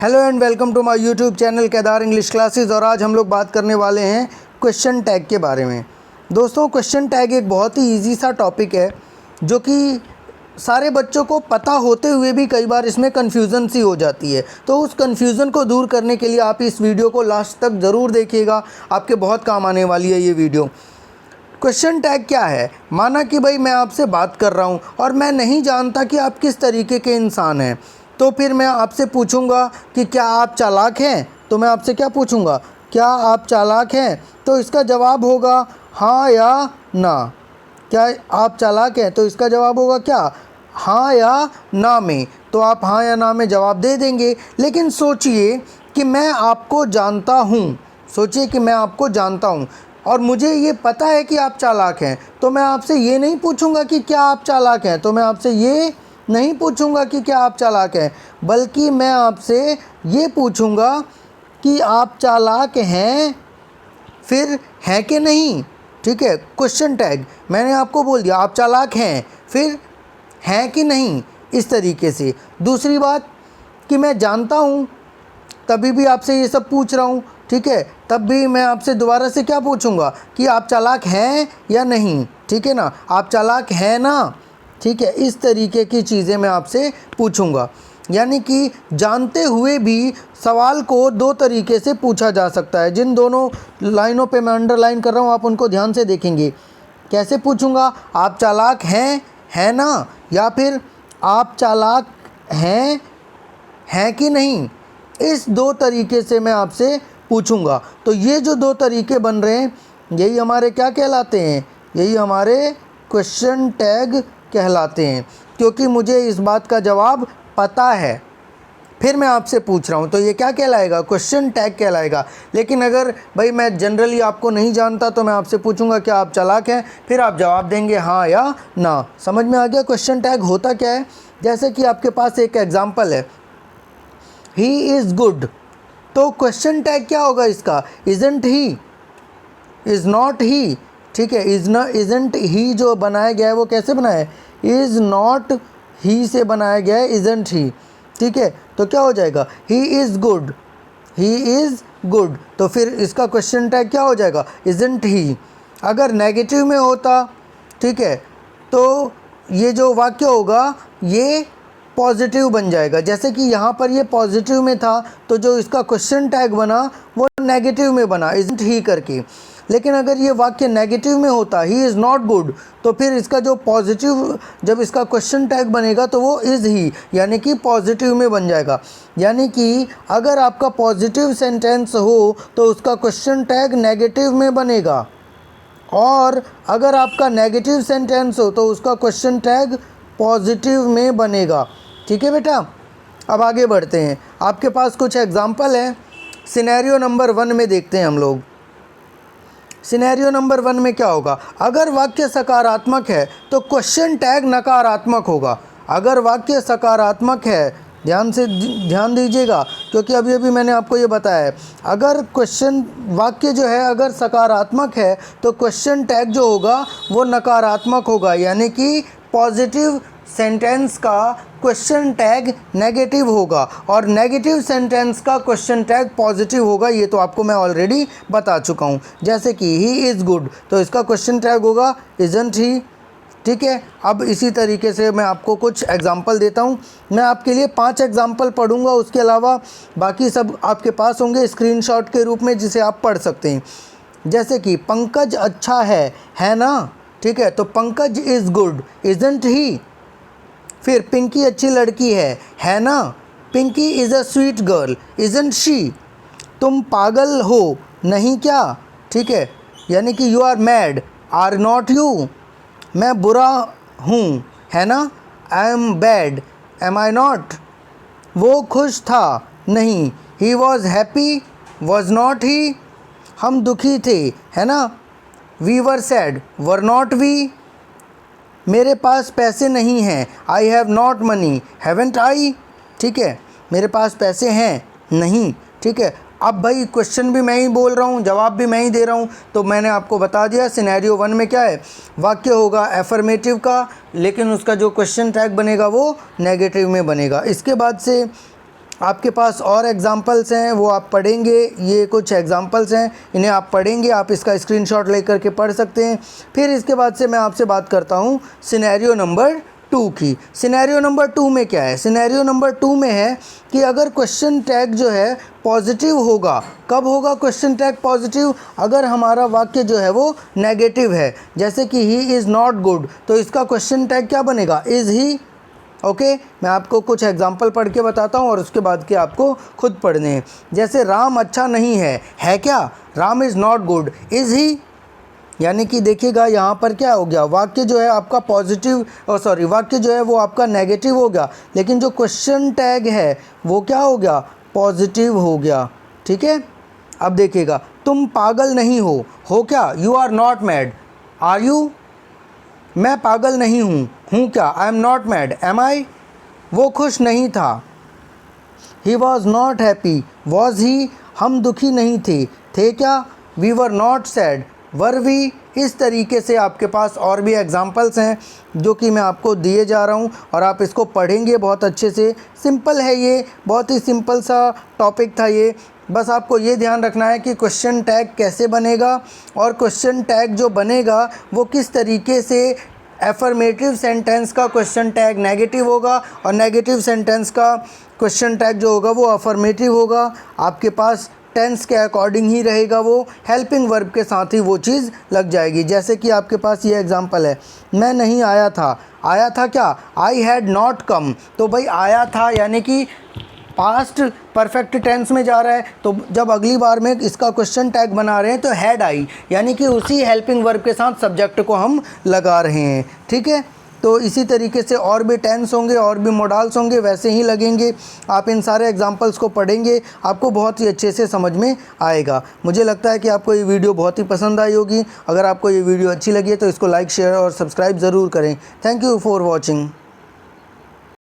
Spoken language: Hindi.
Hello and welcome to my YouTube channel Kedar English classes. और आज हम लोग बात करने वाले हैं क्वेश्चन टैग के बारे में। दोस्तों, क्वेश्चन टैग एक बहुत ही इजी सा टॉपिक है जो कि सारे बच्चों को पता होते हुए भी कई बार इसमें कन्फ्यूज़न सी हो जाती है। तो उस कन्फ्यूज़न को दूर करने के लिए आप इस वीडियो को लास्ट तक ज़रूर देखिएगा, आपके बहुत काम आने वाली है ये वीडियो। क्वेश्चन टैग क्या है? माना कि भाई मैं आपसे बात कर रहा हूँ और मैं नहीं जानता कि आप किस तरीके के इंसान हैं, तो फिर मैं आपसे पूछूंगा कि क्या आप चालाक हैं। तो मैं आपसे क्या पूछूंगा, क्या आप चालाक हैं? तो इसका जवाब होगा हाँ या ना। क्या आप चालाक हैं? तो इसका जवाब होगा क्या, हाँ या ना में। तो आप हाँ या ना में जवाब दे देंगे। लेकिन सोचिए कि मैं आपको जानता हूँ, सोचिए कि मैं आपको जानता हूँ और मुझे ये पता है कि आप चालाक हैं। तो मैं आपसे ये नहीं पूछूंगा कि क्या आप चालाक हैं, तो मैं आपसे ये नहीं पूछूंगा कि क्या आप चालाक हैं, बल्कि मैं आपसे ये पूछूंगा कि आप चालाक हैं, फिर हैं कि नहीं। ठीक है, क्वेश्चन टैग मैंने आपको बोल दिया आप चालाक हैं, फिर हैं कि नहीं, इस तरीके से। दूसरी बात कि मैं जानता हूँ, तभी भी आपसे ये सब पूछ रहा हूँ, ठीक है, तब भी मैं आपसे दोबारा से क्या पूछूंगा कि आप चालाक हैं या नहीं। ठीक है ना, आप चालाक हैं ना। ठीक है, इस तरीके की चीज़ें मैं आपसे पूछूंगा। यानी कि जानते हुए भी सवाल को दो तरीके से पूछा जा सकता है। जिन दोनों लाइनों पे मैं अंडरलाइन कर रहा हूँ, आप उनको ध्यान से देखेंगे। कैसे पूछूंगा, आप चालाक हैं ना, या फिर आप चालाक हैं कि नहीं। इस दो तरीके से मैं आपसे पूछूंगा। तो ये जो दो तरीके बन रहे हैं, यही हमारे क्या कहलाते हैं, यही हमारे क्वेश्चन टैग कहलाते हैं, क्योंकि मुझे इस बात का जवाब पता है, फिर मैं आपसे पूछ रहा हूँ, तो ये क्या कहलाएगा, क्वेश्चन टैग कहलाएगा। लेकिन अगर भाई मैं जनरली आपको नहीं जानता, तो मैं आपसे पूछूंगा क्या आप चालाक हैं, फिर आप जवाब देंगे हाँ या ना। समझ में आ गया क्वेश्चन टैग होता क्या है? जैसे कि आपके पास एक एग्जाम्पल है, ही इज़ गुड। तो क्वेश्चन टैग क्या होगा इसका, इजंट ही, इज़ नॉट ही। ठीक है, इजंट ही जो बनाया गया है वो कैसे बनाया है, इज़ नॉट ही से बनाया गया है, इजंट ही। ठीक है, तो क्या हो जाएगा, he is good, he is good. तो फिर इसका क्वेश्चन टैग क्या हो जाएगा, इजंट ही। अगर नेगेटिव में होता, ठीक है, तो ये जो वाक्य होगा ये पॉजिटिव बन जाएगा। जैसे कि यहाँ पर ये पॉजिटिव में था, तो जो इसका क्वेश्चन टैग बना वो नेगेटिव में बना, इज़न्ट ही करके। लेकिन अगर ये वाक्य नेगेटिव में होता, ही इज़ नॉट गुड, तो फिर इसका जो पॉजिटिव, जब इसका क्वेश्चन टैग बनेगा तो वो इज़ ही, यानी कि पॉजिटिव में बन जाएगा। यानी कि अगर आपका पॉजिटिव सेंटेंस हो तो उसका क्वेश्चन टैग नेगेटिव में बनेगा, और अगर आपका नेगेटिव सेंटेंस हो तो उसका क्वेश्चन टैग पॉजिटिव में बनेगा। ठीक है बेटा, अब आगे बढ़ते हैं। आपके पास कुछ एग्जाम्पल हैं। सिनेरियो नंबर 1 में देखते हैं हम लोग। सिनेरियो नंबर 1 में क्या होगा, अगर वाक्य सकारात्मक है तो क्वेश्चन टैग नकारात्मक होगा। अगर वाक्य सकारात्मक है, ध्यान दीजिएगा, क्योंकि अभी अभी मैंने आपको ये बताया है, अगर क्वेश्चन वाक्य जो है अगर सकारात्मक है तो क्वेश्चन टैग जो होगा वो नकारात्मक होगा, यानी कि पॉजिटिव सेंटेंस का क्वेश्चन टैग नेगेटिव होगा और नेगेटिव सेंटेंस का क्वेश्चन टैग पॉजिटिव होगा। ये तो आपको मैं ऑलरेडी बता चुका हूँ। जैसे कि ही इज़ गुड, तो इसका क्वेश्चन टैग होगा इज़न्ट ही। ठीक है, अब इसी तरीके से मैं आपको कुछ एग्जाम्पल देता हूँ। मैं आपके लिए 5 एग्जाम्पल पढ़ूँगा, उसके अलावा बाकी सब आपके पास होंगे स्क्रीनशॉट के रूप में, जिसे आप पढ़ सकते हैं। जैसे कि पंकज अच्छा है ना। ठीक है, तो Pankaj is good, isn't he. फिर पिंकी अच्छी लड़की है ना। Pinky is a sweet girl, isn't she. तुम पागल हो नहीं क्या। ठीक है, यानी कि you are mad, are not you. मैं बुरा हूँ, है ना, I am bad, am I not. वो खुश था नहीं, he was happy, was not he. हम दुखी थे, है ना, we were sad, were not we. मेरे पास पैसे नहीं हैं, I have not money, haven't I. ठीक है, मेरे पास पैसे हैं नहीं। ठीक है, अब भाई क्वेश्चन भी मैं ही बोल रहा हूँ, जवाब भी मैं ही दे रहा हूँ, तो मैंने आपको बता दिया सिनेरियो 1 में क्या है, वाक्य होगा एफर्मेटिव का, लेकिन उसका जो क्वेश्चन टैग बनेगा वो नेगेटिव में बनेगा। इसके बाद से आपके पास और एग्जाम्पल्स हैं, वो आप पढ़ेंगे। ये कुछ एग्जाम्पल्स हैं, इन्हें आप पढ़ेंगे, आप इसका स्क्रीनशॉट लेकर के पढ़ सकते हैं। फिर इसके बाद से मैं आपसे बात करता हूँ सिनेरियो नंबर 2 की। सिनेरियो नंबर 2 में क्या है? सिनेरियो नंबर 2 में है कि अगर क्वेश्चन टैग जो है पॉजिटिव होगा। कब होगा क्वेश्चन टैग पॉजिटिव? अगर हमारा वाक्य जो है वो नेगेटिव है, जैसे कि ही इज़ नॉट गुड, तो इसका क्वेश्चन टैग क्या बनेगा? Is he. ओके, मैं आपको कुछ एग्जांपल पढ़ के बताता हूँ और उसके बाद के आपको खुद पढ़ने हैं। जैसे राम अच्छा नहीं है क्या? Ram is not good, is he. यानी कि देखिएगा यहाँ पर क्या हो गया, वाक्य जो है आपका पॉजिटिव वाक्य जो है वो आपका नेगेटिव हो गया, लेकिन जो क्वेश्चन टैग है वो क्या हो गया? पॉजिटिव हो गया। ठीक है, अब देखिएगा, तुम पागल नहीं हो क्या? You are not mad, are you? मैं पागल नहीं हूँ क्या? I am not mad, am I? वो खुश नहीं था, he was not happy, was he? हम दुखी नहीं थे क्या? We were not sad, were we? इस तरीके से आपके पास और भी एग्जाम्पल्स हैं जो कि मैं आपको दिए जा रहा हूँ और आप इसको पढ़ेंगे बहुत अच्छे से। सिंपल है, ये बहुत ही सिंपल सा टॉपिक था ये। बस आपको ये ध्यान रखना है कि क्वेश्चन टैग कैसे बनेगा और क्वेश्चन टैग जो बनेगा वो किस तरीके से। एफर्मेटिव सेंटेंस का क्वेश्चन टैग नेगेटिव होगा और नेगेटिव सेंटेंस का क्वेश्चन टैग जो होगा वो अफर्मेटिव होगा। आपके पास टेंस के अकॉर्डिंग ही रहेगा, वो हेल्पिंग वर्ब के साथ ही वो चीज़ लग जाएगी। जैसे कि आपके पास ये एग्जांपल है, मैं नहीं आया था। आया था क्या? I had not come. तो भाई आया था यानी कि पास्ट परफेक्ट टेंस में जा रहा है, तो जब अगली बार में इसका क्वेश्चन टैग बना रहे हैं तो हैड आई, यानी कि उसी हेल्पिंग वर्ब के साथ सब्जेक्ट को हम लगा रहे हैं। ठीक है, तो इसी तरीके से और भी टेंस होंगे और भी मोडाल्स होंगे, वैसे ही लगेंगे। आप इन सारे एग्जांपल्स को पढ़ेंगे, आपको बहुत ही अच्छे से समझ में आएगा। मुझे लगता है कि आपको ये वीडियो बहुत ही पसंद आई होगी। अगर आपको ये वीडियो अच्छी लगी है तो इसको लाइक, शेयर और सब्सक्राइब ज़रूर करें। Thank you for watching.